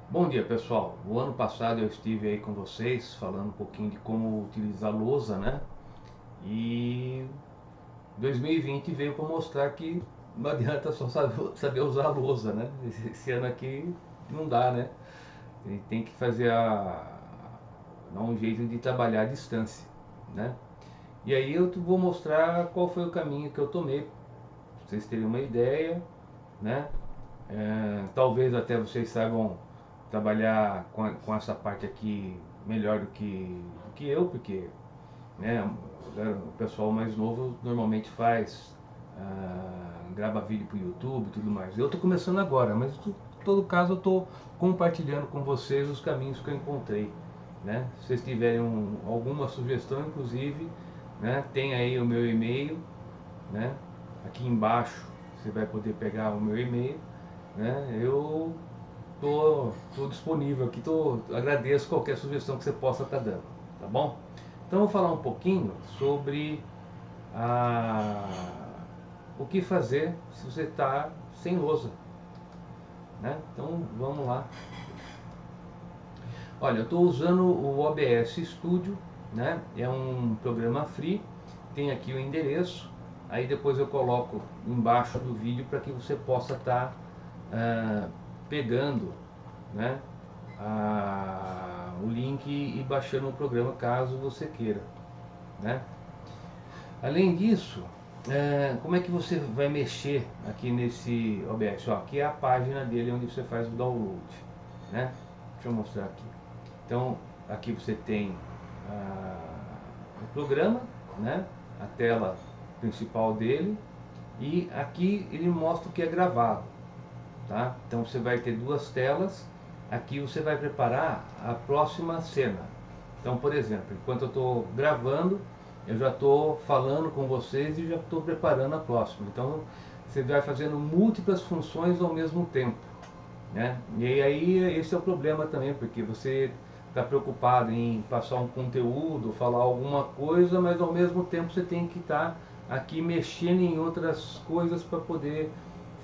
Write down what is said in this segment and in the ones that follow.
Bom dia, pessoal. O ano passado eu estive aí com vocês falando um pouquinho de como utilizar lousa, né? E 2020 veio para mostrar que não adianta só saber usar a lousa, né? Esse ano aqui não dá, né? A gente tem que dar um jeito de trabalhar à distância, né? E aí eu vou mostrar qual foi o caminho que eu tomei, pra vocês terem uma ideia, né? Talvez até vocês saibam trabalhar com essa parte aqui melhor do que eu, porque né, o pessoal mais novo normalmente grava vídeo para o YouTube e tudo mais. Eu estou começando agora, mas em todo caso eu estou compartilhando com vocês os caminhos que eu encontrei. Né? Se vocês tiverem alguma sugestão, inclusive, né, tem aí o meu e-mail, né? Aqui embaixo você vai poder pegar o meu e-mail, né? Eu tô disponível aqui, agradeço qualquer sugestão que você possa estar dando, tá bom? Então eu vou falar um pouquinho sobre a, o que fazer se você está sem lousa, né? Então vamos lá. Olha, eu estou usando o OBS Studio, né? É um programa free, tem aqui o endereço, aí depois eu coloco embaixo do vídeo para que você possa estar pegando, né, o link e baixando o programa caso você queira, né? Além disso, como é que você vai mexer aqui nesse OBS? Ó, aqui é a página dele onde você faz o download, né? Deixa eu mostrar aqui. Então, aqui você tem o programa, né? A tela principal dele, e aqui ele mostra o que é gravado, tá? Então você vai ter duas telas. Aqui você vai preparar a próxima cena. Então, por exemplo, enquanto eu estou gravando, eu já estou falando com vocês e já estou preparando a próxima. Então, você vai fazendo múltiplas funções ao mesmo tempo, né? E aí esse é o problema também, porque você está preocupado em passar um conteúdo, falar alguma coisa, mas ao mesmo tempo você tem que estar aqui mexendo em outras coisas para poder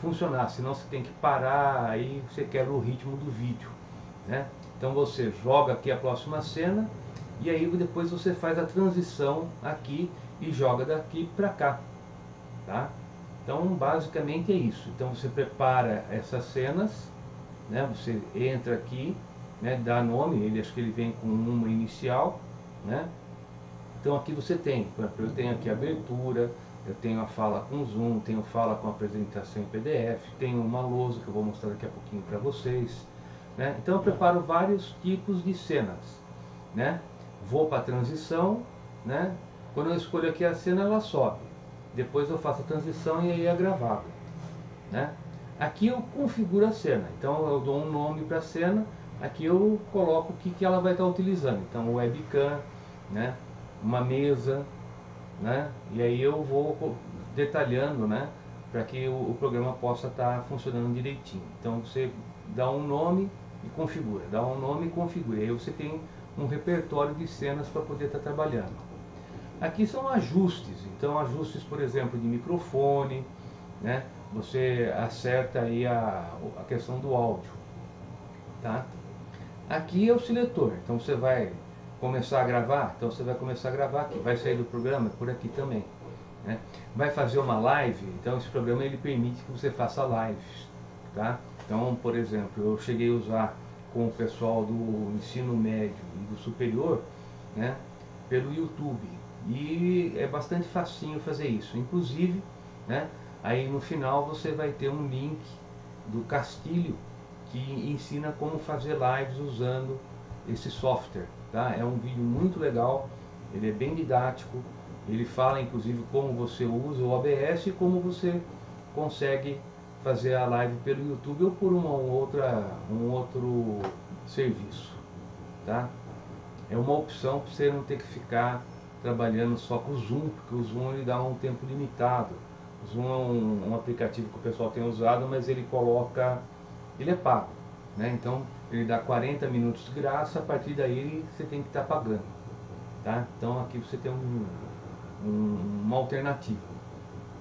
funcionar, senão você tem que parar, aí você quebra o ritmo do vídeo, né? Então você joga aqui a próxima cena e aí depois você faz a transição aqui e joga daqui para cá, tá? Então basicamente é isso. Então você prepara essas cenas, né? Você entra aqui, né? Dá nome, acho que ele vem com uma inicial, né? Então aqui você tem, por exemplo, eu tenho aqui a abertura, eu tenho a fala com zoom, tenho fala com apresentação em PDF, tenho uma lousa que eu vou mostrar daqui a pouquinho para vocês, né? Então eu preparo vários tipos de cenas, né? Vou para a transição, né? Quando eu escolho aqui a cena, ela sobe. Depois eu faço a transição e aí é gravado, né? Aqui eu configuro a cena, então eu dou um nome para a cena, aqui eu coloco o que ela vai estar utilizando, então webcam, né? Uma mesa, né? E aí eu vou detalhando, né? Para que o programa possa estar funcionando direitinho. Então você dá um nome e configura, dá um nome e configura, e aí você tem um repertório de cenas para poder estar trabalhando. Aqui são ajustes, então ajustes, por exemplo, de microfone, né? Você acerta aí a questão do áudio, tá? Aqui é o seletor, então você vai começar a gravar, então você vai começar a gravar aqui, vai sair do programa por aqui também, né? Vai fazer uma live, então esse programa ele permite que você faça lives, tá? Então, por exemplo, eu cheguei a usar com o pessoal do ensino médio e do superior, né, pelo YouTube, e é bastante facinho fazer isso, inclusive, né, aí no final você vai ter um link do Castilho que ensina como fazer lives usando esse software, tá? É um vídeo muito legal, ele é bem didático, ele fala inclusive como você usa o OBS e como você consegue fazer a live pelo YouTube ou por um outro serviço, tá? É uma opção para você não ter que ficar trabalhando só com o Zoom, porque o Zoom ele dá um tempo limitado. O Zoom é um aplicativo que o pessoal tem usado, mas ele é pago, né? Então ele dá 40 minutos de graça, a partir daí você tem que estar pagando, tá? Então aqui você tem uma alternativa,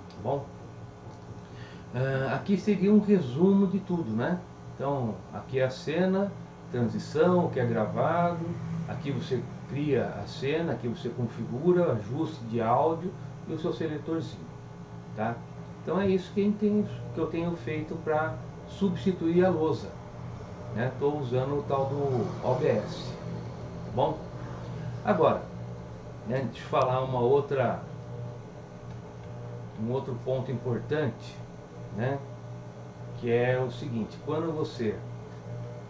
tá bom? Aqui seria um resumo de tudo, né? Então aqui é a cena, transição, o que é gravado. Aqui você cria a cena, aqui você configura, ajuste de áudio e o seu seletorzinho, tá? Então é isso que eu tenho feito para substituir a lousa, né? Estou usando o tal do OBS, tá bom? Agora, né, deixa eu falar um outro ponto importante, né? Que é o seguinte: quando você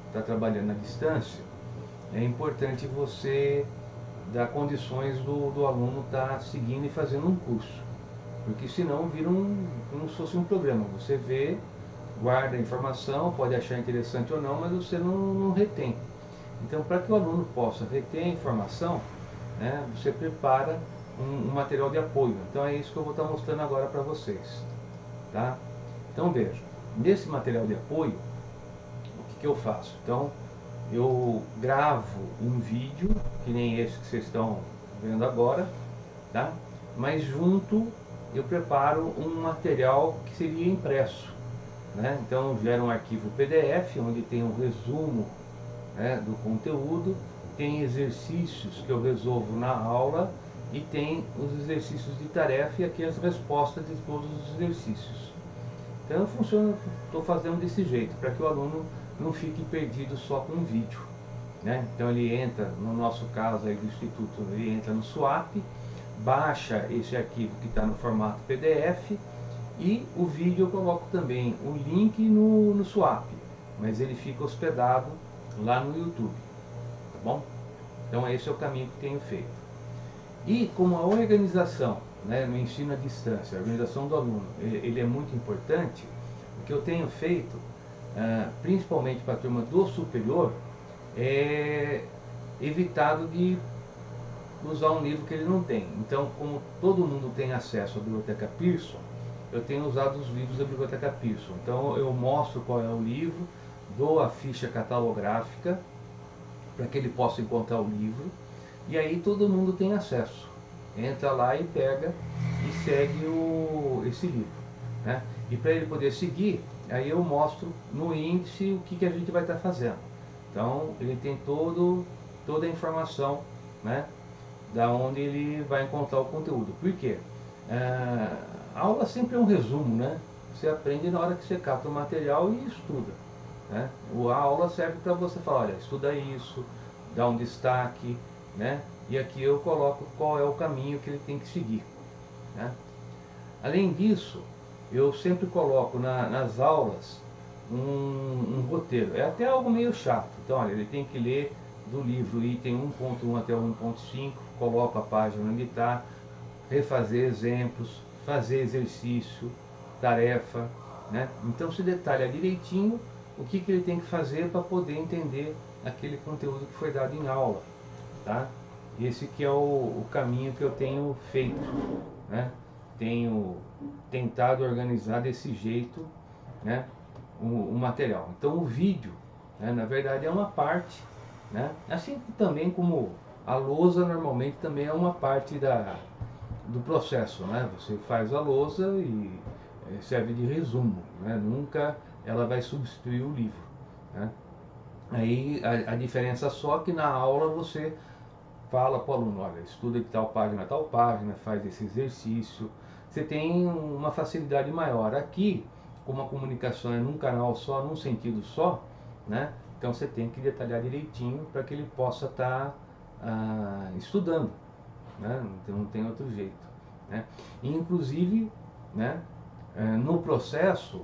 está trabalhando à distância, é importante você dar condições do aluno estar seguindo e fazendo um curso, porque senão vira como se fosse um programa. Você vê, guarda a informação, pode achar interessante ou não, mas você não retém. Então, para que o aluno possa reter a informação, né, você prepara um material de apoio. Então é isso que eu vou estar mostrando agora para vocês, tá? Então veja, nesse material de apoio, o que eu faço? Então, eu gravo um vídeo, que nem esse que vocês estão vendo agora, tá? Mas junto eu preparo um material que seria impresso, né? Então gera um arquivo PDF, onde tem um resumo, né, do conteúdo, tem exercícios que eu resolvo na aula e tem os exercícios de tarefa e aqui as respostas de todos os exercícios. Então estou fazendo desse jeito, para que o aluno não fique perdido só com um vídeo, né? Então ele entra, no nosso caso aí do Instituto, ele entra no SWAP, baixa esse arquivo que está no formato PDF e o vídeo eu coloco também o link no SWAP, mas ele fica hospedado lá no YouTube, tá bom? Então esse é o caminho que tenho feito. E como a organização, né, no ensino à distância, a organização do aluno, ele é muito importante, o que eu tenho feito, principalmente para a turma do superior, é evitado de usar um livro que ele não tem. Então, como todo mundo tem acesso à Biblioteca Pearson, eu tenho usado os livros da Biblioteca Pearson. Então eu mostro qual é o livro, dou a ficha catalográfica para que ele possa encontrar o livro, e aí todo mundo tem acesso. Entra lá e pega e segue esse livro, né? E para ele poder seguir, aí eu mostro no índice o que a gente vai estar fazendo. Então ele tem toda a informação, né, da onde ele vai encontrar o conteúdo. Por quê? A aula sempre é um resumo, né? Você aprende na hora que você capta o material e estuda, né? A aula serve para você falar, olha, estuda isso, dá um destaque, né? E aqui eu coloco qual é o caminho que ele tem que seguir, né? Além disso, eu sempre coloco nas aulas um roteiro. É até algo meio chato. Então, olha, ele tem que ler do livro item 1.1 até 1.5, coloco a página onde está, refazer exemplos, fazer exercício, tarefa, né? Então se detalha direitinho o que ele tem que fazer para poder entender aquele conteúdo que foi dado em aula, tá? Esse que é o caminho que eu tenho feito, né? Tenho tentado organizar desse jeito, né, o material. Então o vídeo, né, na verdade é uma parte, né? Assim também como a lousa normalmente também é uma parte do processo, né? Você faz a lousa e serve de resumo, né? Nunca ela vai substituir o livro, né? Aí a diferença só que na aula você fala para o aluno, olha, estuda de tal página, faz esse exercício, você tem uma facilidade maior. Aqui, como a comunicação é num canal só, num sentido só, né? Então você tem que detalhar direitinho para que ele possa estar estudando, né? Então não tem outro jeito, né? E, inclusive, né, no processo,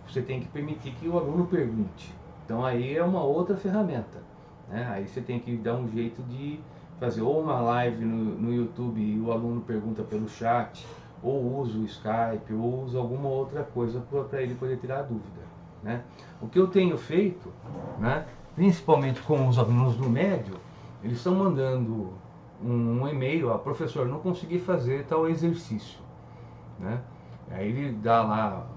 você tem que permitir que o aluno pergunte. Então aí é uma outra ferramenta, né? Aí você tem que dar um jeito de fazer ou uma live no YouTube e o aluno pergunta pelo chat, ou usa o Skype, ou usa alguma outra coisa para ele poder tirar a dúvida, né? O que eu tenho feito, né, principalmente com os alunos do médio, eles estão mandando um e-mail, professor, não consegui fazer tal exercício, né? Aí ele dá lá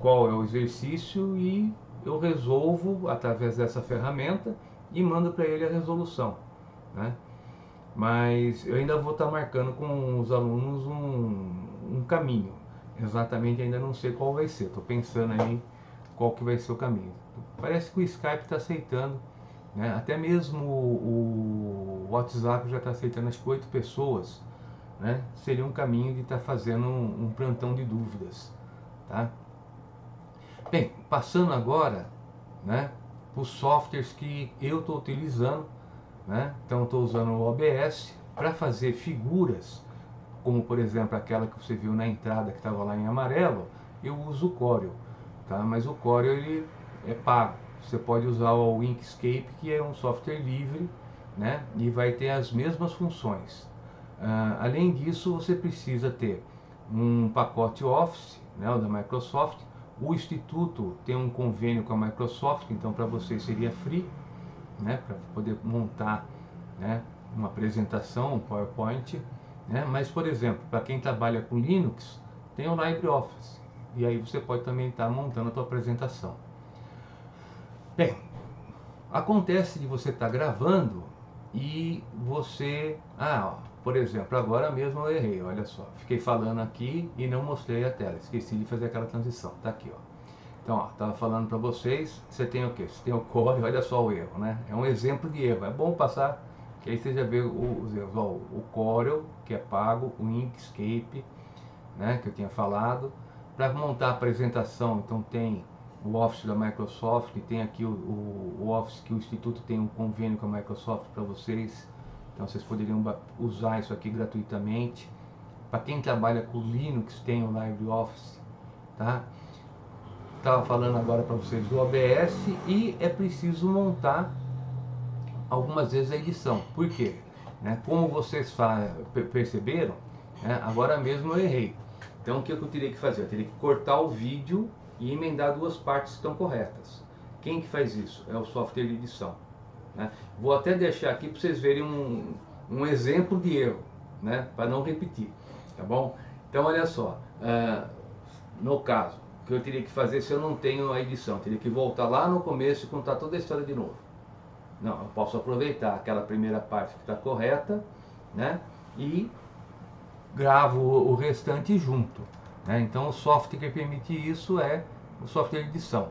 qual é o exercício e eu resolvo através dessa ferramenta e mando para ele a resolução, né? Mas eu ainda vou estar marcando com os alunos um caminho. Exatamente ainda não sei qual vai ser. Estou pensando aí qual que vai ser o caminho. Parece que o Skype está aceitando, né? Até mesmo o WhatsApp já está aceitando, acho que 8 pessoas, né? Seria um caminho de estar fazendo um plantão de dúvidas, tá? Bem, passando agora, né, os softwares que eu estou utilizando, né? Então estou usando o OBS para fazer figuras, como por exemplo aquela que você viu na entrada que estava lá em amarelo. Eu uso o Corel, tá? Mas o Corel ele é pago. Você pode usar o Inkscape, que é um software livre, né? E vai ter as mesmas funções. Além disso, você precisa ter um pacote Office, né, o da Microsoft. O Instituto tem um convênio com a Microsoft, então para você seria free, né, para poder montar, né, uma apresentação, um PowerPoint, né? Mas, por exemplo, para quem trabalha com Linux, tem o LibreOffice, e aí você pode também estar montando a sua apresentação. Bem, acontece de você estar gravando e você... por exemplo, agora mesmo eu errei, olha só. Fiquei falando aqui e não mostrei a tela, esqueci de fazer aquela transição, tá aqui, ó. Então, ó, estava falando para vocês, você tem o que? Você tem o Corel, olha só o erro, né? É um exemplo de erro, é bom passar, que aí você já vê os erros. Ó, o Corel, que é pago, o Inkscape, né, que eu tinha falado. Para montar a apresentação, então tem o Office da Microsoft, tem aqui o Office que o Instituto tem um convênio com a Microsoft para vocês, então vocês poderiam usar isso aqui gratuitamente. Para quem trabalha com Linux, tem o LibreOffice, tá? Estava falando agora para vocês do OBS, e é preciso montar algumas vezes a edição. Por quê? Né? Como vocês perceberam, né? Agora mesmo eu errei. Então o que eu teria que fazer? Eu teria que cortar o vídeo e emendar duas partes que estão corretas. Quem que faz isso? É o software de edição, né? Vou até deixar aqui para vocês verem um exemplo de erro, né? Para não repetir, tá bom? Então olha só, no caso, o que eu teria que fazer se eu não tenho a edição? Eu teria que voltar lá no começo e contar toda a história de novo. Não, eu posso aproveitar aquela primeira parte que está correta, né? E gravo o restante junto, né? Então o software que permite isso é o software de edição.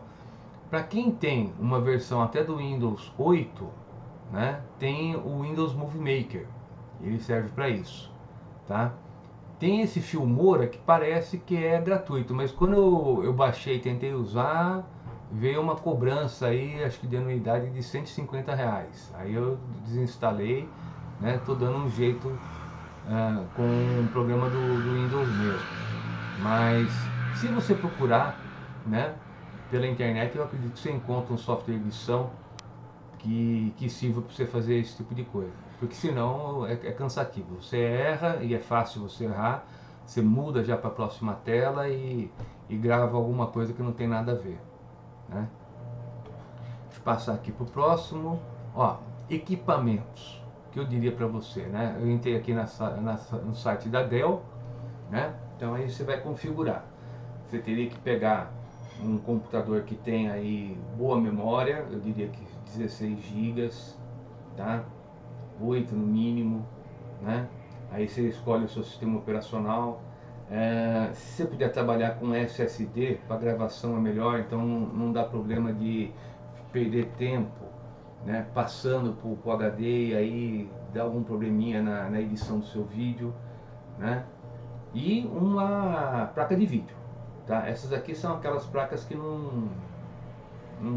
Para quem tem uma versão até do Windows 8, né, tem o Windows Movie Maker, ele serve para isso, tá? Tem esse Filmora que parece que é gratuito, mas quando eu baixei e tentei usar, veio uma cobrança aí, acho que de anuidade de R$150. Aí eu desinstalei, né? Tô dando um jeito com o programa do Windows mesmo. Mas se você procurar, né, pela internet, eu acredito que você encontra um software de edição que sirva para você fazer esse tipo de coisa. Porque senão é cansativo. Você erra e é fácil você errar. Você muda já para a próxima tela e grava alguma coisa que não tem nada a ver, né? Deixa eu passar aqui para o próximo. Ó, equipamentos, que eu diria para você, né? Eu entrei aqui no site da Dell, né? Então aí você vai configurar. Você teria que pegar um computador que tem aí boa memória, eu diria que 16 GB, tá? 8 no mínimo, né? Aí você escolhe o seu sistema operacional. Se você puder trabalhar com SSD, para gravação é melhor, então não dá problema de perder tempo, né, passando para o HD e aí dá algum probleminha na edição do seu vídeo, né? E uma placa de vídeo, tá? Essas aqui são aquelas placas que não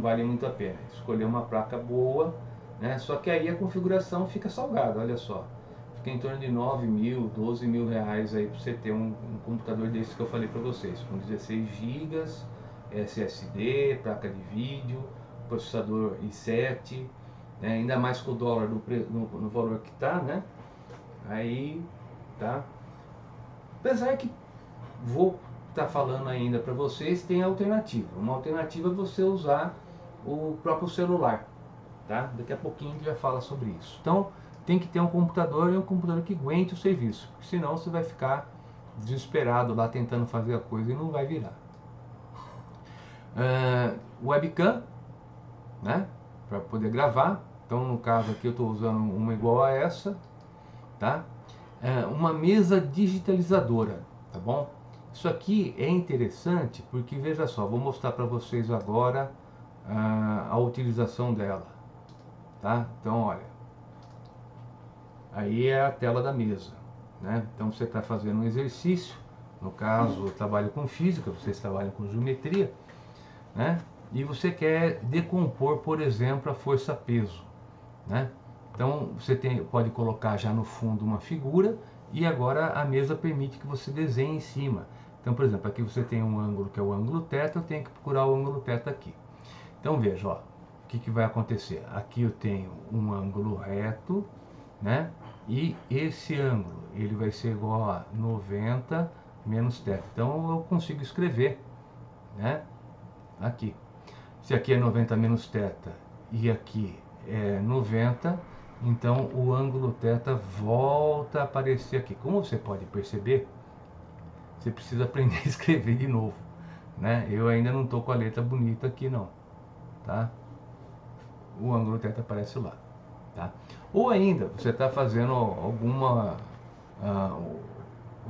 valem muito a pena. Escolher uma placa boa, né? Só que aí a configuração fica salgada, olha só. Fica em torno de 9 mil, 12 mil reais aí para você ter um computador desse que eu falei para vocês, com 16 GB, SSD, placa de vídeo, processador i7, né? Ainda mais com o dólar no valor que tá, né? Aí, tá? Apesar que vou estar falando ainda para vocês, tem alternativa. Uma alternativa é você usar o próprio celular, tá? Daqui a pouquinho a gente já fala sobre isso. Então tem que ter um computador, e um computador que aguente o serviço, senão você vai ficar desesperado lá tentando fazer a coisa e não vai virar. Webcam, né? Para poder gravar. Então no caso aqui eu estou usando uma igual a essa, tá? Uma mesa digitalizadora, tá bom? Isso aqui é interessante porque, veja só, vou mostrar para vocês agora a utilização dela, tá? Então, olha, aí é a tela da mesa, né? Então você está fazendo um exercício, no caso eu trabalho com física, vocês trabalham com geometria, né? E você quer decompor, por exemplo, a força-peso, né? Então você pode colocar já no fundo uma figura e agora a mesa permite que você desenhe em cima. Então, por exemplo, aqui você tem um ângulo que é o ângulo θ, eu tenho que procurar o ângulo θ aqui. Então veja, ó, o que vai acontecer? Aqui eu tenho um ângulo reto, né? E esse ângulo, ele vai ser igual a 90 menos θ. Então eu consigo escrever, né? Aqui. Se aqui é 90 menos θ e aqui é 90, então o ângulo θ volta a aparecer aqui. Como você pode perceber, você precisa aprender a escrever de novo, né? Eu ainda não estou com a letra bonita aqui não, tá? O ângulo θ aparece lá, tá? Ou ainda, você está fazendo alguma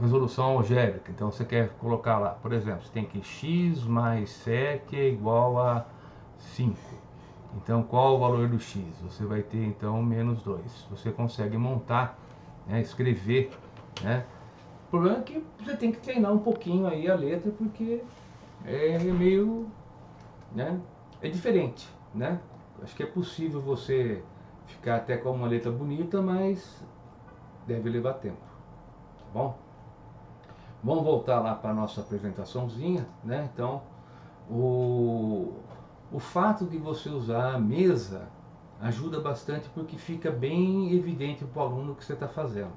resolução algébrica, então você quer colocar lá, por exemplo, você tem que x mais 7 é igual a 5. Então, qual o valor do x? Você vai ter, então, menos 2. Você consegue montar, né, escrever, né? O problema é que você tem que treinar um pouquinho aí a letra, porque é meio, né, é diferente, né? Acho que é possível você ficar até com uma letra bonita, mas deve levar tempo, tá bom? Vamos voltar lá para a nossa apresentaçãozinha, né? Então, o fato de você usar a mesa ajuda bastante porque fica bem evidente para o aluno o que você está fazendo,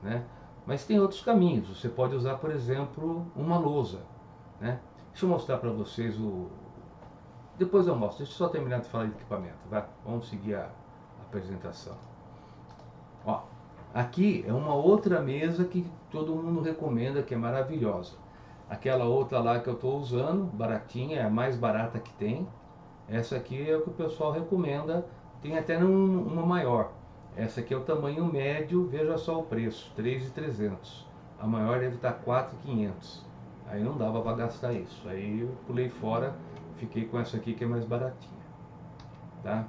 né? Mas tem outros caminhos. Você pode usar, por exemplo, uma lousa, né? Deixa eu mostrar para vocês o... Depois eu mostro. Deixa eu só terminar de falar de equipamento. Vai, vamos seguir a apresentação. Ó, aqui é uma outra mesa que todo mundo recomenda, que é maravilhosa. Aquela outra lá que eu estou usando, baratinha, é a mais barata que tem. Essa aqui é o que o pessoal recomenda, tem até uma maior. Essa aqui é o tamanho médio, veja só o preço, 3.300. A maior deve estar 4.500. Aí não dava para gastar isso. Aí eu pulei fora, fiquei com essa aqui que é mais baratinha, tá?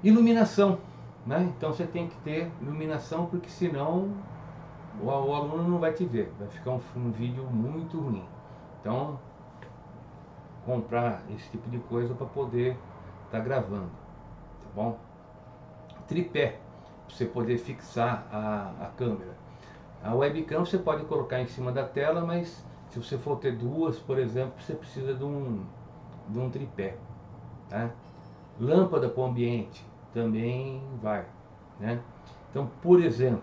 Iluminação, né? Então você tem que ter iluminação, porque senão o aluno não vai te ver, vai ficar um vídeo muito ruim. Então, comprar esse tipo de coisa para poder estar gravando, tá bom? Tripé, para você poder fixar a câmera. A webcam você pode colocar em cima da tela, mas se você for ter duas, por exemplo, você precisa de um tripé, tá? Lâmpada para o ambiente também vai, né? Então, por exemplo,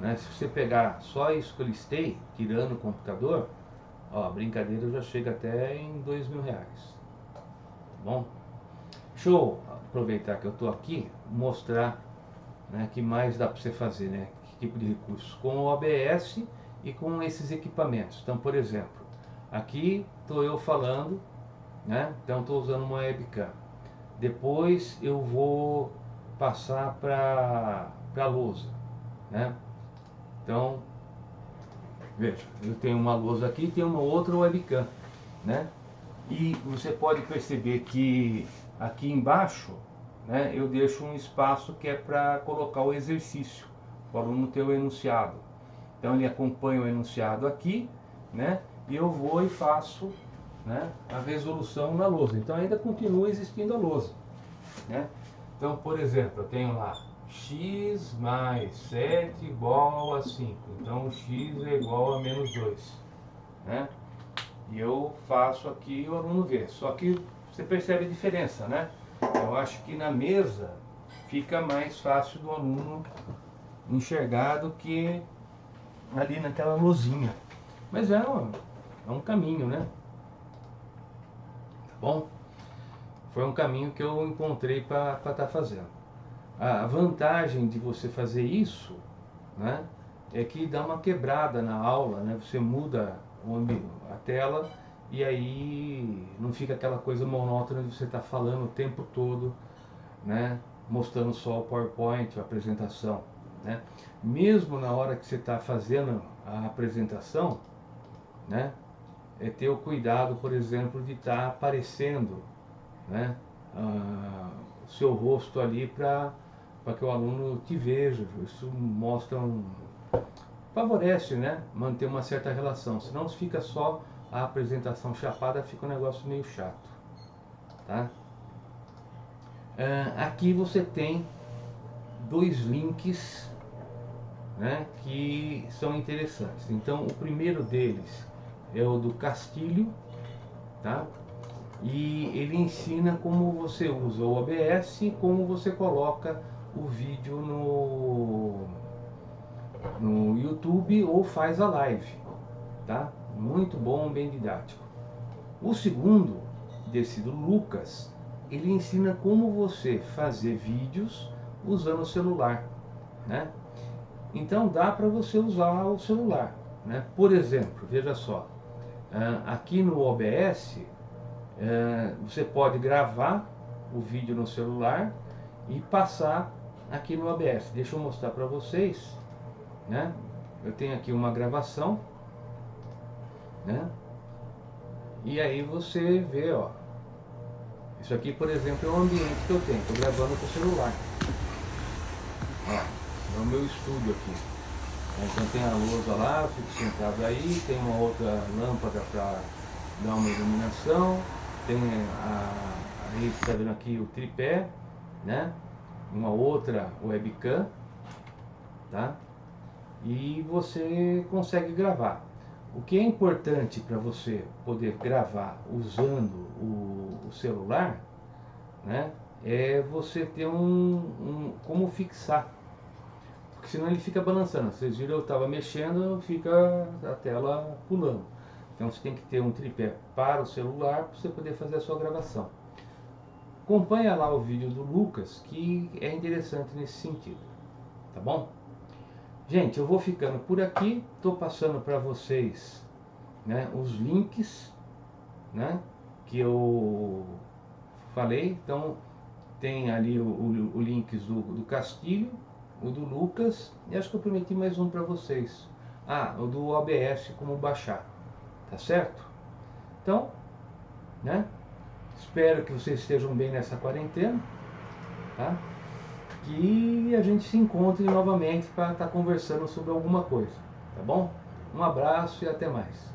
né, se você pegar só isso que eu listei, tirando o computador, ó, a brincadeira já chega até em R$ 2.000, tá bom? Deixa eu aproveitar que eu estou aqui, mostrar, né, que mais dá para você fazer, né? Que tipo de recursos? Com o OBS e com esses equipamentos. Então, por exemplo, aqui estou eu falando, né? Então estou usando uma webcam. Depois eu vou passar para a lousa, né? Então, veja, eu tenho uma lousa aqui e tenho uma outra webcam, né? E você pode perceber que aqui embaixo, né, eu deixo um espaço que é para colocar o exercício, o aluno ter o enunciado. Então ele acompanha o enunciado aqui, né, e eu vou e faço, né, a resolução na lousa. Então ainda continua existindo a lousa, né? Então, por exemplo, eu tenho lá x mais 7 igual a 5. Então x é igual a menos 2, né? E eu faço aqui e o aluno vê. Só que você percebe a diferença, né? Eu acho que na mesa fica mais fácil do aluno enxergar do que ali naquela luzinha. Mas é um caminho, né? Tá bom? Foi um caminho que eu encontrei para estar fazendo. A vantagem de você fazer isso, né, é que dá uma quebrada na aula, né? Você muda a tela e aí não fica aquela coisa monótona de você estar falando o tempo todo, né, mostrando só o PowerPoint, a apresentação, né? Mesmo na hora que você está fazendo a apresentação, né, é ter o cuidado, por exemplo, de estar aparecendo né, o seu rosto ali para que o aluno te veja. Isso mostra favorece, né, manter uma certa relação. Senão se fica só a apresentação chapada, fica um negócio meio chato, tá? Aqui você tem dois links, né, que são interessantes. Então o primeiro deles é o do Castilho, tá? E ele ensina como você usa o OBS e como você coloca o vídeo no YouTube ou faz a live, tá? Muito bom, bem didático. O segundo, desse do Lucas, ele ensina como você fazer vídeos usando o celular, né? Então dá para você usar o celular, né? Por exemplo, veja só, aqui no OBS você pode gravar o vídeo no celular e passar aqui no OBS. Deixa eu mostrar para vocês, né? Eu tenho aqui uma gravação, né? E aí você vê, ó. Isso aqui, por exemplo, é o ambiente que eu tenho. Estou gravando com o celular. Ó, é o meu estúdio aqui. Então tem a lousa lá, eu fico sentado aí, tem uma outra lâmpada para dar uma iluminação, tem aí você está vendo aqui o tripé, né? Uma outra webcam, tá? E você consegue gravar. O que é importante para você poder gravar usando o celular, né? É você ter como fixar. Porque senão ele fica balançando. Vocês viram, eu estava mexendo, fica a tela pulando. Então você tem que ter um tripé para o celular para você poder fazer a sua gravação. Acompanha lá o vídeo do Lucas, que é interessante nesse sentido. Tá bom? Gente, eu vou ficando por aqui. Estou passando para vocês, né, os links, né, que eu falei. Então tem ali o links do Castilho, o do Lucas, e acho que eu prometi mais um para vocês. O do OBS, como baixar, tá certo? Então, né, espero que vocês estejam bem nessa quarentena, tá? Que a gente se encontre novamente para estar conversando sobre alguma coisa, tá bom? Um abraço e até mais.